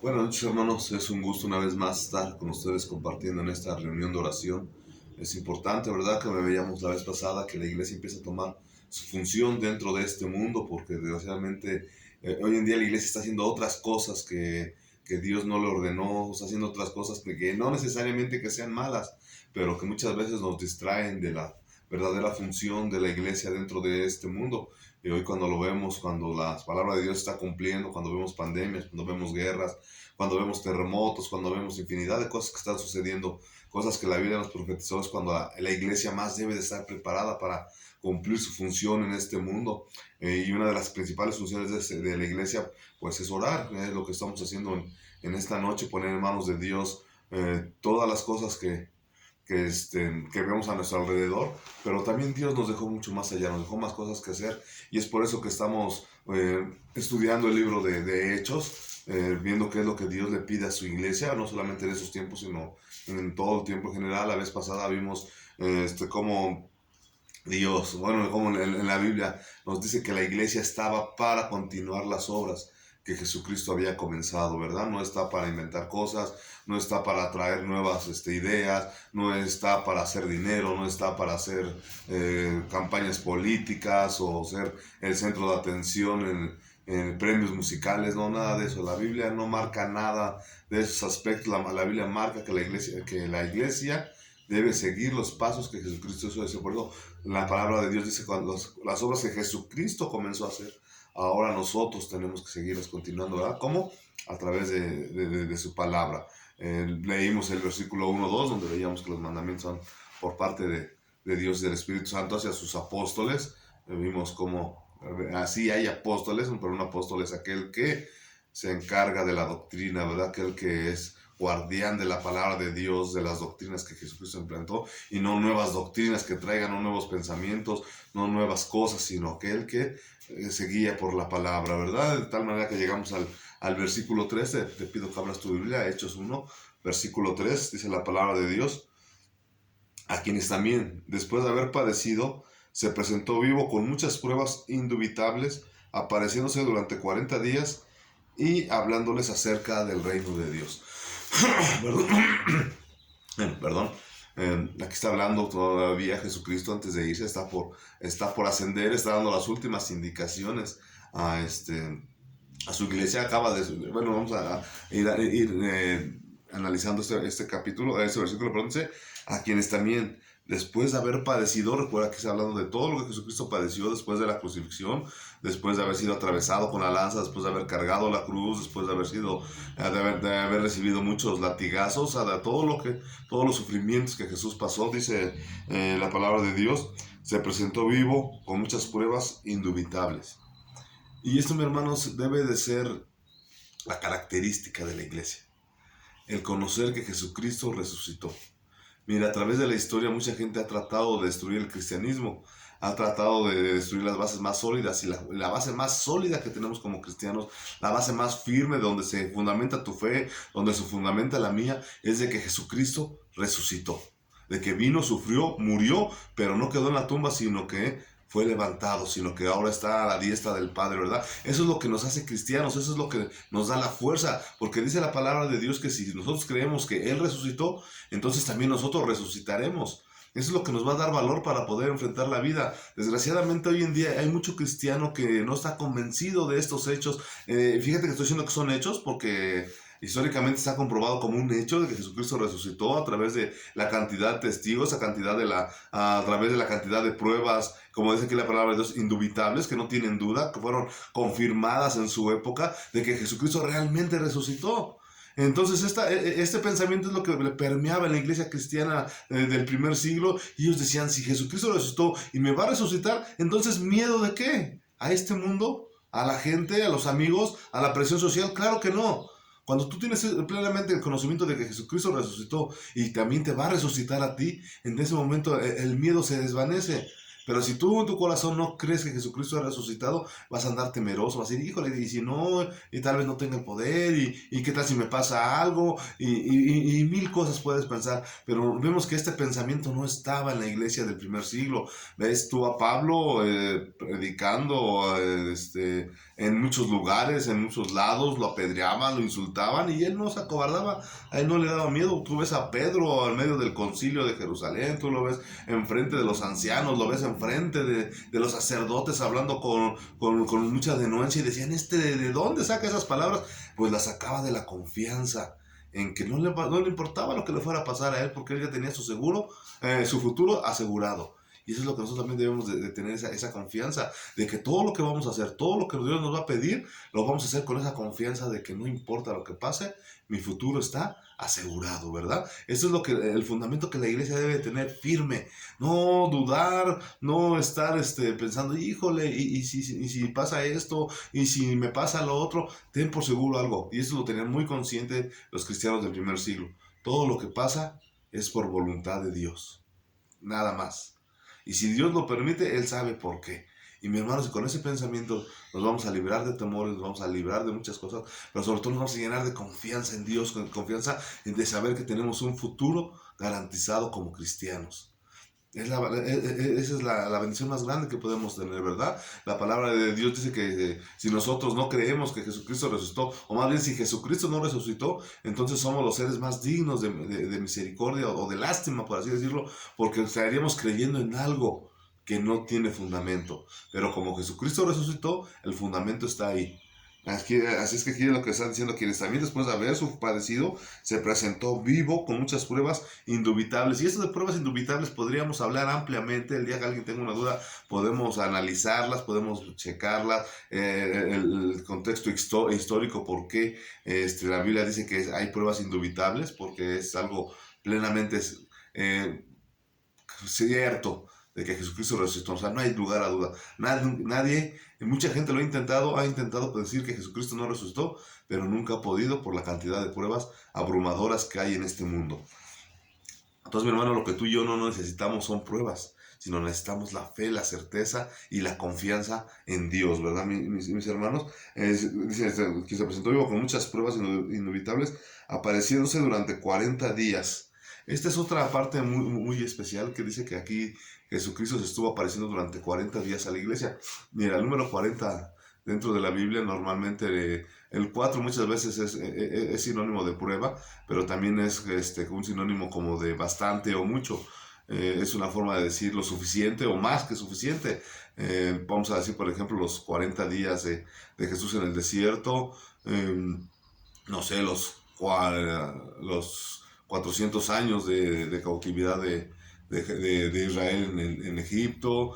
Buenas noches, hermanos. Es un gusto una vez más estar con ustedes compartiendo en esta reunión de oración. Es importante, ¿verdad? Que me veíamos la vez pasada que la iglesia empieza a tomar su función dentro de este mundo, porque desgraciadamente hoy en día la iglesia está haciendo otras cosas que Dios no le ordenó, está haciendo otras cosas que no necesariamente que sean malas, pero que muchas veces nos distraen de la verdadera función de la iglesia dentro de este mundo. Y hoy cuando lo vemos, cuando la palabra de Dios está cumpliendo, cuando vemos pandemias, cuando vemos guerras, cuando vemos terremotos, cuando vemos infinidad de cosas que están sucediendo, cosas que la Biblia nos profetizó, es cuando la iglesia más debe de estar preparada para cumplir su función en este mundo. Y una de las principales funciones de la iglesia, pues es orar, es lo que estamos haciendo en esta noche, poner en manos de Dios todas las cosas que vemos a nuestro alrededor, pero también Dios nos dejó mucho más allá, nos dejó más cosas que hacer, y es por eso que estamos estudiando el libro de Hechos, viendo qué es lo que Dios le pide a su iglesia, no solamente en esos tiempos, sino en todo el tiempo en general. La vez pasada vimos cómo Dios, bueno, como en la Biblia nos dice que la iglesia estaba para continuar las obras que Jesucristo había comenzado, ¿verdad? No está para inventar cosas, no está para traer nuevas ideas, no está para hacer dinero, no está para hacer campañas políticas o ser el centro de atención en premios musicales, no, nada de eso. La Biblia no marca nada de esos aspectos. La Biblia marca que la iglesia debe seguir los pasos que Jesucristo hizo. Por eso la palabra de Dios dice que las obras que Jesucristo comenzó a hacer, ahora nosotros tenemos que seguirlas continuando, ¿verdad? ¿Cómo? A través de su palabra. Leímos el versículo 1-2, donde veíamos que los mandamientos son por parte de Dios y del Espíritu Santo hacia sus apóstoles. Vimos cómo así hay apóstoles, pero un apóstol es aquel que se encarga de la doctrina, ¿verdad? Aquel que es guardián de la palabra de Dios, de las doctrinas que Jesucristo implantó, y no nuevas doctrinas que traigan, no nuevos pensamientos, no nuevas cosas, sino aquel que se guía por la palabra, ¿verdad? De tal manera que llegamos al versículo 3, te pido que abras tu Biblia, Hechos 1, versículo 3, dice la palabra de Dios: a quienes también, después de haber padecido, se presentó vivo con muchas pruebas indubitables, apareciéndose durante 40 días y hablándoles acerca del reino de Dios. Perdón. Perdón. Aquí está hablando todavía Jesucristo antes de irse, está por ascender, está dando las últimas indicaciones a su iglesia. Bueno, vamos a ir analizando este capítulo, este versículo, perdón, dice: a quienes también, después de haber padecido, recuerda que está hablando de todo lo que Jesucristo padeció después de la crucifixión, después de haber sido atravesado con la lanza, después de haber cargado la cruz, después de haber sido, de haber recibido muchos latigazos, o sea, de todos los sufrimientos que Jesús pasó, dice la palabra de Dios, se presentó vivo con muchas pruebas indubitables. Y esto, mi hermanos, debe de ser la característica de la iglesia, el conocer que Jesucristo resucitó. Mira, a través de la historia mucha gente ha tratado de destruir el cristianismo, ha tratado de destruir las bases más sólidas, y la base más sólida que tenemos como cristianos, la base más firme donde se fundamenta tu fe, donde se fundamenta la mía, es de que Jesucristo resucitó, de que vino, sufrió, murió, pero no quedó en la tumba, sino que fue levantado, sino que ahora está a la diestra del Padre, ¿verdad? Eso es lo que nos hace cristianos, eso es lo que nos da la fuerza, porque dice la palabra de Dios que si nosotros creemos que Él resucitó, entonces también nosotros resucitaremos. Eso es lo que nos va a dar valor para poder enfrentar la vida. Desgraciadamente hoy en día hay mucho cristiano que no está convencido de estos hechos. Fíjate que estoy diciendo que son hechos porque históricamente está comprobado como un hecho de que Jesucristo resucitó a través de la cantidad de testigos, a través de la cantidad de pruebas, como dice aquí la palabra de Dios, indubitables, que no tienen duda, que fueron confirmadas en su época, de que Jesucristo realmente resucitó. Entonces este pensamiento es lo que le permeaba en la iglesia cristiana del primer siglo, y ellos decían: si Jesucristo resucitó y me va a resucitar, entonces ¿miedo de qué? ¿A este mundo? ¿A la gente? ¿A los amigos? ¿A la presión social? Claro que no. Cuando tú tienes plenamente el conocimiento de que Jesucristo resucitó y también te va a resucitar a ti, en ese momento el miedo se desvanece. Pero si tú en tu corazón no crees que Jesucristo ha resucitado, vas a andar temeroso, vas a decir: híjole, y si no, y tal vez no tenga el poder, y qué tal si me pasa algo, y mil cosas puedes pensar. Pero vemos que este pensamiento no estaba en la iglesia del primer siglo. Ves tú a Pablo predicando en muchos lugares, en muchos lados, lo apedreaban, lo insultaban y él no se acobardaba, a él no le daba miedo. Tú ves a Pedro en medio del concilio de Jerusalén, tú lo ves enfrente de los ancianos, lo ves enfrente de los sacerdotes hablando con mucha denuencia y decían, ¿de dónde saca esas palabras? Pues las sacaba de la confianza en que no le importaba lo que le fuera a pasar a él porque él ya tenía su futuro asegurado. Y eso es lo que nosotros también debemos de tener esa confianza, de que todo lo que vamos a hacer, todo lo que Dios nos va a pedir, lo vamos a hacer con esa confianza de que no importa lo que pase, mi futuro está asegurado, ¿verdad? Eso es el fundamento que la iglesia debe tener firme, no dudar, no estar pensando, híjole, y si pasa esto, y si me pasa lo otro, ten por seguro algo. Y eso lo tenían muy consciente los cristianos del primer siglo. Todo lo que pasa es por voluntad de Dios, nada más. Y si Dios lo permite, Él sabe por qué. Y mi hermano, si con ese pensamiento nos vamos a librar de temores, nos vamos a librar de muchas cosas, pero sobre todo nos vamos a llenar de confianza en Dios, con confianza en de saber que tenemos un futuro garantizado como cristianos. Esa es la bendición más grande que podemos tener, ¿verdad? La palabra de Dios dice que si nosotros no creemos que Jesucristo resucitó, o más bien si Jesucristo no resucitó, entonces somos los seres más dignos de misericordia o de lástima, por así decirlo, porque estaríamos creyendo en algo que no tiene fundamento. Pero como Jesucristo resucitó, el fundamento está ahí. Así es que aquí es lo que están diciendo, quienes también después de haber padecido, se presentó vivo con muchas pruebas indubitables. Y esto de pruebas indubitables podríamos hablar ampliamente. El día que alguien tenga una duda, podemos analizarlas, podemos checarlas, el contexto histórico, por qué la Biblia dice que hay pruebas indubitables, porque es algo plenamente cierto de que Jesucristo resucitó. O sea, no hay lugar a duda. Mucha gente lo ha intentado decir que Jesucristo no resucitó, pero nunca ha podido por la cantidad de pruebas abrumadoras que hay en este mundo. Entonces, mi hermano, lo que tú y yo no necesitamos son pruebas, sino necesitamos la fe, la certeza y la confianza en Dios, ¿verdad, mis hermanos? Dice que se presentó vivo con muchas pruebas indubitables, apareciéndose durante 40 días. Esta es otra parte muy, muy especial que dice que aquí Jesucristo se estuvo apareciendo durante 40 días a la iglesia. Mira, el número 40 dentro de la Biblia normalmente el 4 muchas veces es sinónimo de prueba, pero también es un sinónimo como de bastante o mucho. Es una forma de decir lo suficiente o más que suficiente. Vamos a decir, por ejemplo, los 40 días de Jesús en el desierto, no sé, los 400 años de cautividad de Israel en Egipto,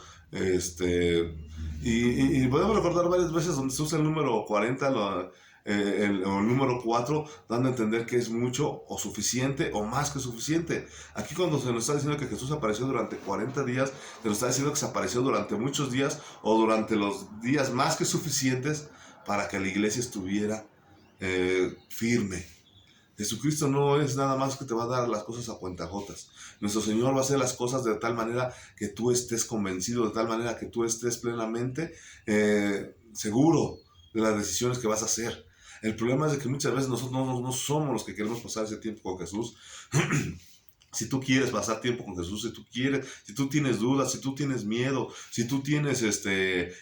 y podemos recordar varias veces donde se usa el número 40 o el número 4, dando a entender que es mucho o suficiente o más que suficiente. Aquí cuando se nos está diciendo que Jesús apareció durante 40 días, se nos está diciendo que se apareció durante muchos días o durante los días más que suficientes para que la iglesia estuviera firme. Jesucristo no es nada más que te va a dar las cosas a cuentagotas. Nuestro Señor va a hacer las cosas de tal manera que tú estés convencido, de tal manera que tú estés plenamente seguro de las decisiones que vas a hacer. El problema es de que muchas veces nosotros no somos los que queremos pasar ese tiempo con Jesús. Si tú quieres pasar tiempo con Jesús, si tú tienes dudas, si tú tienes miedo, si tú tienes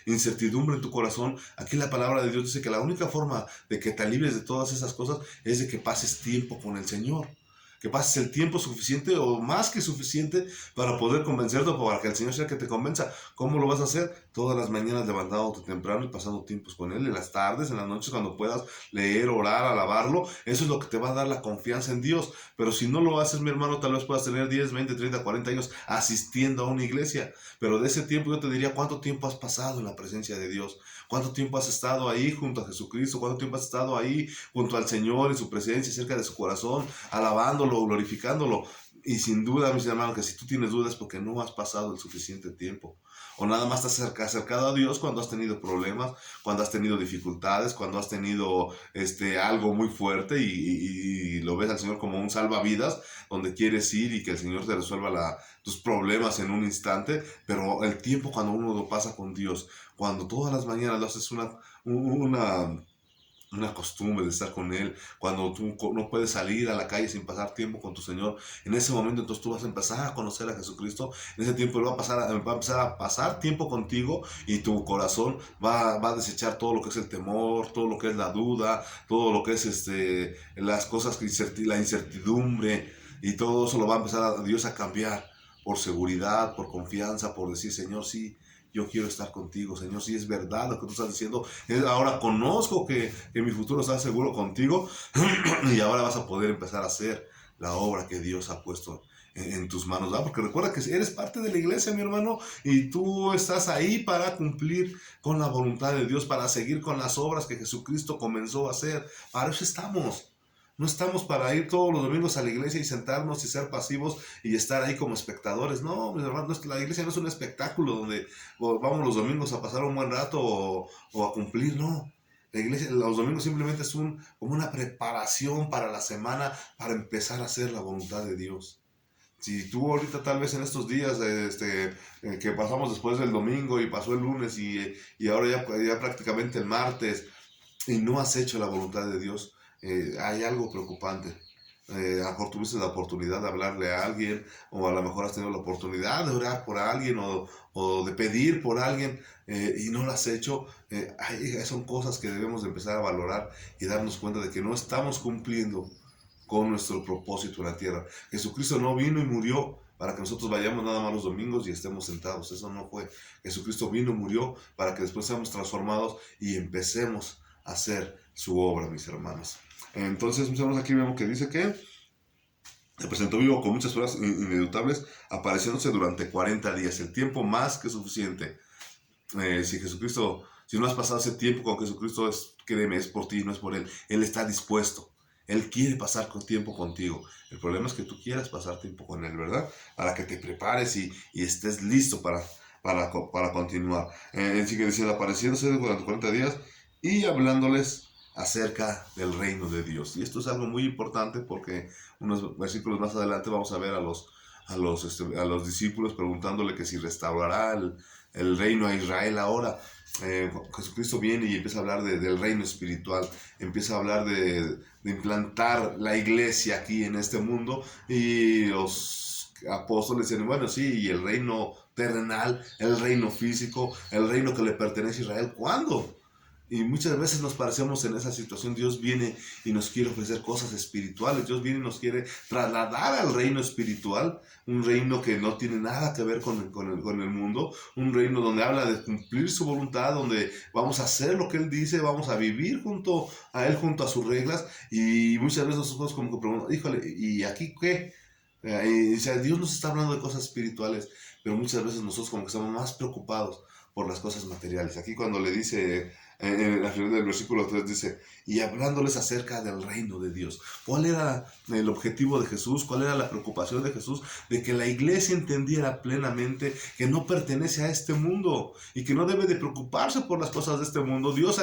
incertidumbre en tu corazón, aquí la palabra de Dios dice que la única forma de que te alivres de todas esas cosas es de que pases tiempo con el Señor. Que pases el tiempo suficiente o más que suficiente para poder convencerte o para que el Señor sea el que te convenza. ¿Cómo lo vas a hacer? Todas las mañanas levantándote temprano y pasando tiempos con Él, en las tardes, en las noches, cuando puedas leer, orar, alabarlo. Eso es lo que te va a dar la confianza en Dios. Pero si no lo haces, mi hermano, tal vez puedas tener 10, 20, 30, 40 años asistiendo a una iglesia. Pero de ese tiempo yo te diría, ¿cuánto tiempo has pasado en la presencia de Dios? ¿Cuánto tiempo has estado ahí junto a Jesucristo? ¿Cuánto tiempo has estado ahí junto al Señor en su presencia, cerca de su corazón, alabándolo, glorificándolo? Y sin duda, mis hermanos, que si tú tienes dudas es porque no has pasado el suficiente tiempo. O nada más te has acercado a Dios cuando has tenido problemas, cuando has tenido dificultades, cuando has tenido algo muy fuerte y lo ves al Señor como un salvavidas, donde quieres ir y que el Señor te resuelva tus problemas en un instante. Pero el tiempo cuando uno lo pasa con Dios, cuando todas las mañanas lo haces una una costumbre de estar con Él. Cuando tú no puedes salir a la calle sin pasar tiempo con tu Señor, en ese momento entonces tú vas a empezar a conocer a Jesucristo. En ese tiempo Él va a empezar a pasar tiempo contigo, y tu corazón va a desechar todo lo que es el temor, todo lo que es la duda, todo lo que es las cosas, la incertidumbre, y todo eso lo va a empezar a Dios a cambiar por seguridad, por confianza, por decir: Señor, sí, yo quiero estar contigo. Señor, si es verdad lo que tú estás diciendo, ahora conozco que mi futuro está seguro contigo, y ahora vas a poder empezar a hacer la obra que Dios ha puesto en tus manos, ¿verdad? Porque recuerda que eres parte de la iglesia, mi hermano, y tú estás ahí para cumplir con la voluntad de Dios, para seguir con las obras que Jesucristo comenzó a hacer. Para eso estamos. No estamos para ir todos los domingos a la iglesia y sentarnos y ser pasivos y estar ahí como espectadores. No, mis hermanos, la iglesia no es un espectáculo donde vamos los domingos a pasar un buen rato o a cumplir, no. La iglesia, los domingos simplemente es como una preparación para la semana, para empezar a hacer la voluntad de Dios. Si tú ahorita tal vez en estos días que pasamos después del domingo y pasó el lunes y ahora ya prácticamente el martes, y no has hecho la voluntad de Dios, hay algo preocupante. A lo mejor tuviste la oportunidad de hablarle a alguien, o a lo mejor has tenido la oportunidad de orar por alguien o de pedir por alguien, y no lo has hecho. Son cosas que debemos de empezar a valorar y darnos cuenta de que no estamos cumpliendo con nuestro propósito en la tierra. Jesucristo no vino y murió para que nosotros vayamos nada más los domingos y estemos sentados. Eso no fue. Jesucristo vino y murió para que después seamos transformados y empecemos a hacer su obra, mis hermanos. Entonces, mis hermanos, aquí vemos que dice que se presentó vivo con muchas pruebas inedutables, apareciéndose durante 40 días, el tiempo más que suficiente. Si no has pasado ese tiempo con Jesucristo, créeme, es por ti, no es por Él. Él está dispuesto. Él quiere pasar tiempo contigo. El problema es que tú quieras pasar tiempo con Él, ¿verdad? Para que te prepares y estés listo para continuar. Sigue diciendo, apareciéndose durante 40 días y hablándoles acerca del reino de Dios. Y esto es algo muy importante, porque unos versículos más adelante vamos a ver a los discípulos preguntándole que si restaurará el reino a Israel ahora. Jesucristo viene y empieza a hablar del reino espiritual, empieza a hablar de implantar la iglesia aquí en este mundo, y los apóstoles dicen: bueno, sí, y el reino terrenal, el reino físico, el reino que le pertenece a Israel, ¿cuándo? Y muchas veces nos parecemos en esa situación. Dios viene y nos quiere ofrecer cosas espirituales. Dios viene y nos quiere trasladar al reino espiritual, un reino que no tiene nada que ver con el mundo, un reino donde habla de cumplir su voluntad, donde vamos a hacer lo que Él dice, vamos a vivir junto a Él, junto a sus reglas. Y muchas veces nosotros como que preguntamos: híjole, ¿y aquí qué? O sea, Dios nos está hablando de cosas espirituales, pero muchas veces nosotros como que estamos más preocupados por las cosas materiales. Aquí cuando le dice, en la final del versículo 3 dice: y hablándoles acerca del reino de Dios. ¿Cuál era el objetivo de Jesús? ¿Cuál era la preocupación de Jesús? De que la iglesia entendiera plenamente que no pertenece a este mundo y que no debe de preocuparse por las cosas de este mundo. Dios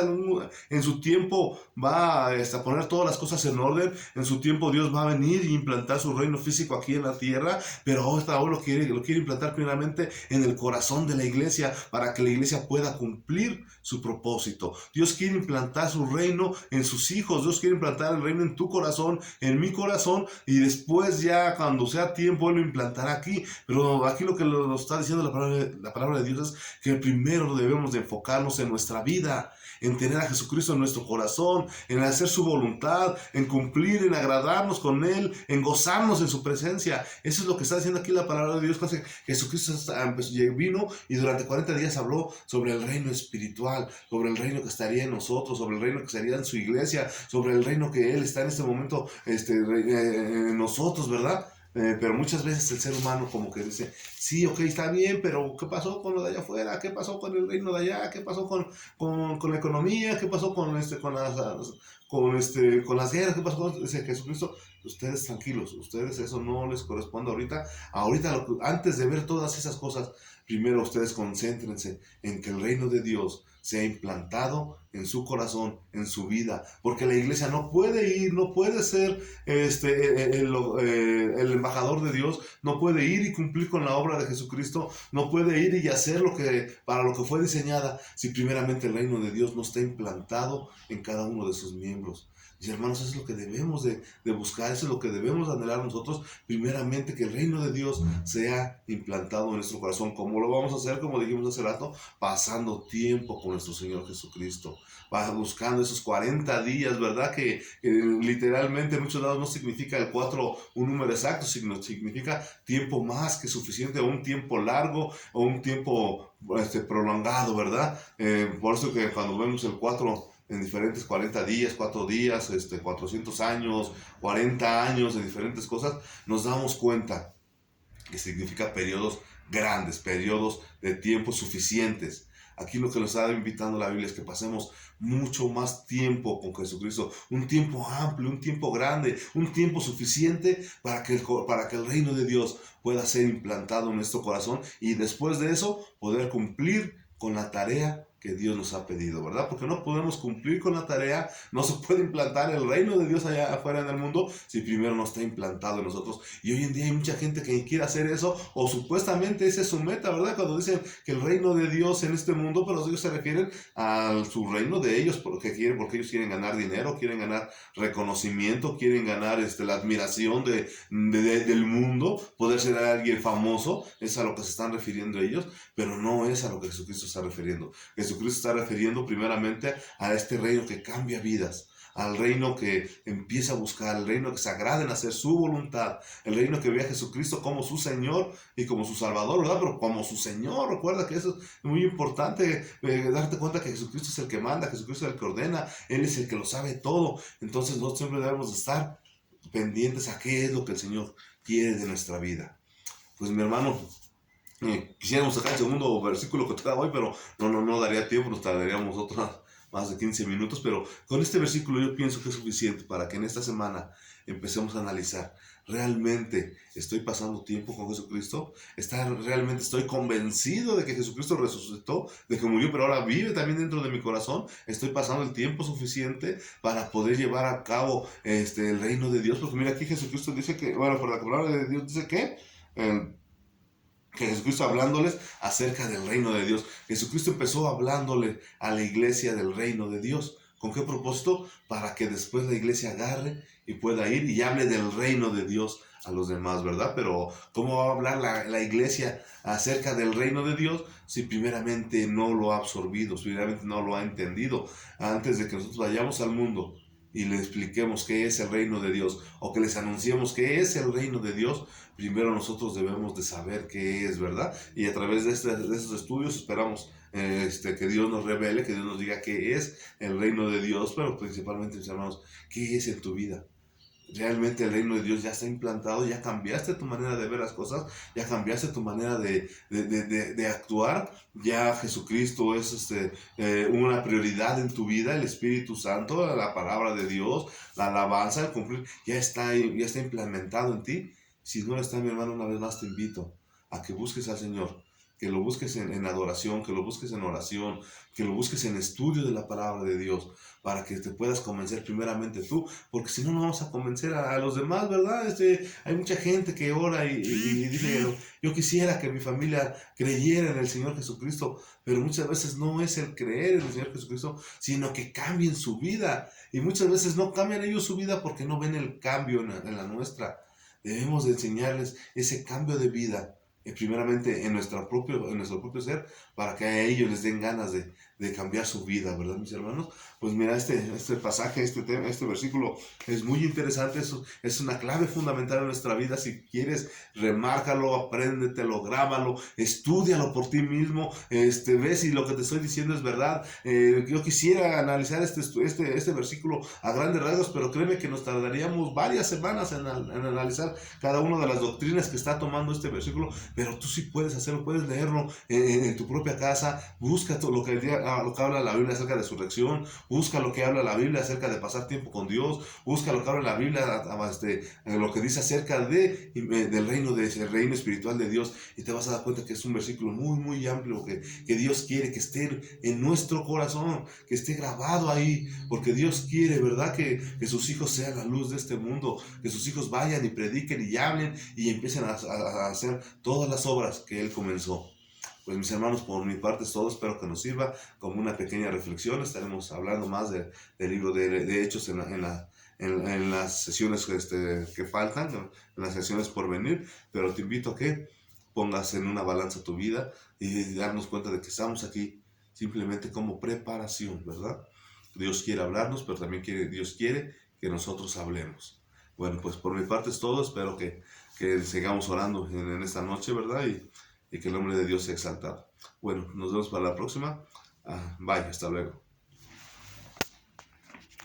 en su tiempo va a poner todas las cosas en orden. En su tiempo Dios va a venir y implantar su reino físico aquí en la tierra, pero ahora lo quiere implantar primeramente en el corazón de la iglesia, para que la iglesia pueda cumplir su propósito. Dios quiere implantar su reino en sus hijos. Dios quiere implantar el reino en tu corazón, en mi corazón, y después ya cuando sea tiempo Él lo implantará aquí. Pero aquí lo que nos está diciendo la palabra de Dios es que primero debemos de enfocarnos en nuestra vida, en tener a Jesucristo en nuestro corazón, en hacer su voluntad, en cumplir, en agradarnos con Él, en gozarnos en su presencia. Eso es lo que está diciendo aquí la palabra de Dios. Jesucristo vino y durante 40 días habló sobre el reino espiritual, sobre el reino que estaría en nosotros, sobre el reino que estaría en su iglesia, sobre el reino que Él está en este momento en nosotros, ¿verdad? Pero muchas veces el ser humano como que dice: sí, ok, está bien, pero ¿qué pasó con lo de allá afuera? ¿Qué pasó con el reino de allá? ¿Qué pasó con la economía? ¿Qué pasó con con las guerras, ¿qué pasó? Dice Jesucristo, ustedes tranquilos, ustedes eso no les corresponde ahorita. Antes de ver todas esas cosas, primero ustedes concéntrense en que el reino de Dios sea implantado en su corazón, en su vida, porque la iglesia no puede ir, no puede ser el embajador de Dios, no puede ir y cumplir con la obra de Jesucristo, no puede ir y hacer para lo que fue diseñada, si primeramente el reino de Dios no está implantado en cada uno de sus miembros. Y hermanos, eso es lo que debemos de buscar, eso es lo que debemos anhelar nosotros, primeramente que el reino de Dios sea implantado en nuestro corazón. ¿Cómo lo vamos a hacer? Como dijimos hace rato, pasando tiempo con nuestro Señor Jesucristo, buscando esos 40 días, ¿verdad? Que literalmente en muchos lados no significa el 4 un número exacto, sino significa tiempo más que suficiente, o un tiempo largo, o un tiempo prolongado, ¿verdad? Por eso que cuando vemos el 4 en diferentes 40 días, 4 días, 400 años, 40 años de diferentes cosas, nos damos cuenta que significa periodos grandes, periodos de tiempo suficientes. Aquí lo que nos está invitando la Biblia es que pasemos mucho más tiempo con Jesucristo, un tiempo amplio, un tiempo grande, un tiempo suficiente para que el reino de Dios pueda ser implantado en nuestro corazón, y después de eso poder cumplir con la tarea que Dios nos ha pedido, ¿verdad? Porque no podemos cumplir con la tarea, no se puede implantar el reino de Dios allá afuera en el mundo si primero no está implantado en nosotros. Y hoy en día hay mucha gente que quiere hacer eso, o supuestamente esa es su meta, ¿verdad? Cuando dicen que el reino de Dios en este mundo, pero ellos se refieren a su reino de ellos, porque ellos quieren ganar dinero, quieren ganar reconocimiento, quieren ganar la admiración del mundo, poder ser alguien famoso, es a lo que se están refiriendo ellos, pero no es a lo que Jesucristo está refiriendo. Jesucristo está refiriendo primeramente a este reino que cambia vidas, al reino que empieza a buscar, el reino que se agrada en hacer su voluntad, el reino que ve a Jesucristo como su Señor y como su Salvador, ¿verdad? Pero como su Señor. Recuerda que eso es muy importante, darte cuenta que Jesucristo es el que manda, Jesucristo es el que ordena, Él es el que lo sabe todo. Entonces nosotros siempre debemos de estar pendientes a qué es lo que el Señor quiere de nuestra vida. Pues mi hermano, quisiéramos sacar el segundo versículo que tocaba hoy, pero no daría tiempo, nos tardaríamos más de 15 minutos, pero con este versículo yo pienso que es suficiente para que en esta semana empecemos a analizar, ¿realmente estoy pasando tiempo con Jesucristo? ¿Realmente estoy convencido de que Jesucristo resucitó, de que murió, pero ahora vive también dentro de mi corazón? ¿Estoy pasando el tiempo suficiente para poder llevar a cabo el reino de Dios? Porque mira, aquí Jesucristo dice que, bueno, por la palabra de Dios dice que Jesucristo hablándoles acerca del reino de Dios. Jesucristo empezó hablándole a la iglesia del reino de Dios. ¿Con qué propósito? Para que después la iglesia agarre y pueda ir y hable del reino de Dios a los demás, ¿verdad? Pero ¿cómo va a hablar la iglesia acerca del reino de Dios si primeramente no lo ha absorbido, si primeramente no lo ha entendido? Antes de que nosotros vayamos al mundo y le expliquemos qué es el reino de Dios, o que les anunciemos qué es el reino de Dios, primero nosotros debemos de saber qué es, ¿verdad? Y a través de esos estudios esperamos que Dios nos revele, que Dios nos diga qué es el reino de Dios, pero principalmente, mis hermanos, qué es en tu vida. Realmente el reino de Dios ya está implantado, ya cambiaste tu manera de ver las cosas, ya cambiaste tu manera de actuar, ya Jesucristo es una prioridad en tu vida, el Espíritu Santo, la palabra de Dios, la alabanza, el cumplir, ya está implementado en ti. Si no lo está, mi hermano, una vez más te invito a que busques al Señor, que lo busques en adoración, que lo busques en oración, que lo busques en estudio de la palabra de Dios, para que te puedas convencer primeramente tú, porque si no, no vamos a convencer a los demás, ¿verdad? Hay mucha gente que ora y dice, yo quisiera que mi familia creyera en el Señor Jesucristo, pero muchas veces no es el creer en el Señor Jesucristo, sino que cambien su vida, y muchas veces no cambian ellos su vida porque no ven el cambio en la nuestra. Debemos de enseñarles ese cambio de vida, primeramente en nuestro propio ser, para que a ellos les den ganas de cambiar su vida, ¿verdad, mis hermanos? Pues mira, este pasaje, este versículo es muy interesante, es una clave fundamental en nuestra vida. Si quieres, remárcalo, apréndetelo, grábalo, estúdialo por ti mismo, ve si lo que te estoy diciendo es verdad. Yo quisiera analizar este versículo a grandes rasgos, pero créeme que nos tardaríamos varias semanas en analizar cada una de las doctrinas que está tomando este versículo, pero tú sí puedes hacerlo, puedes leerlo en tu propia casa. Busca todo lo que lo que habla la Biblia acerca de resurrección, busca lo que habla la Biblia acerca de pasar tiempo con Dios, busca lo que habla la Biblia, lo que dice acerca del reino espiritual de Dios, y te vas a dar cuenta que es un versículo muy, muy amplio, que Dios quiere que esté en nuestro corazón, que esté grabado ahí, porque Dios quiere, ¿verdad? Que sus hijos sean la luz de este mundo, que sus hijos vayan y prediquen y hablen y empiecen a hacer todas las obras que Él comenzó. Pues mis hermanos, por mi parte es todo, espero que nos sirva como una pequeña reflexión. Estaremos hablando más del libro de Hechos en las sesiones que faltan, ¿no? En las sesiones por venir, pero te invito a que pongas en una balanza tu vida y darnos cuenta de que estamos aquí simplemente como preparación, ¿verdad? Dios quiere hablarnos, pero también Dios quiere que nosotros hablemos. Bueno, pues por mi parte es todo, espero que sigamos orando en esta noche, ¿verdad? Y que el nombre de Dios sea exaltado. Bueno, nos vemos para la próxima. Bye, hasta luego.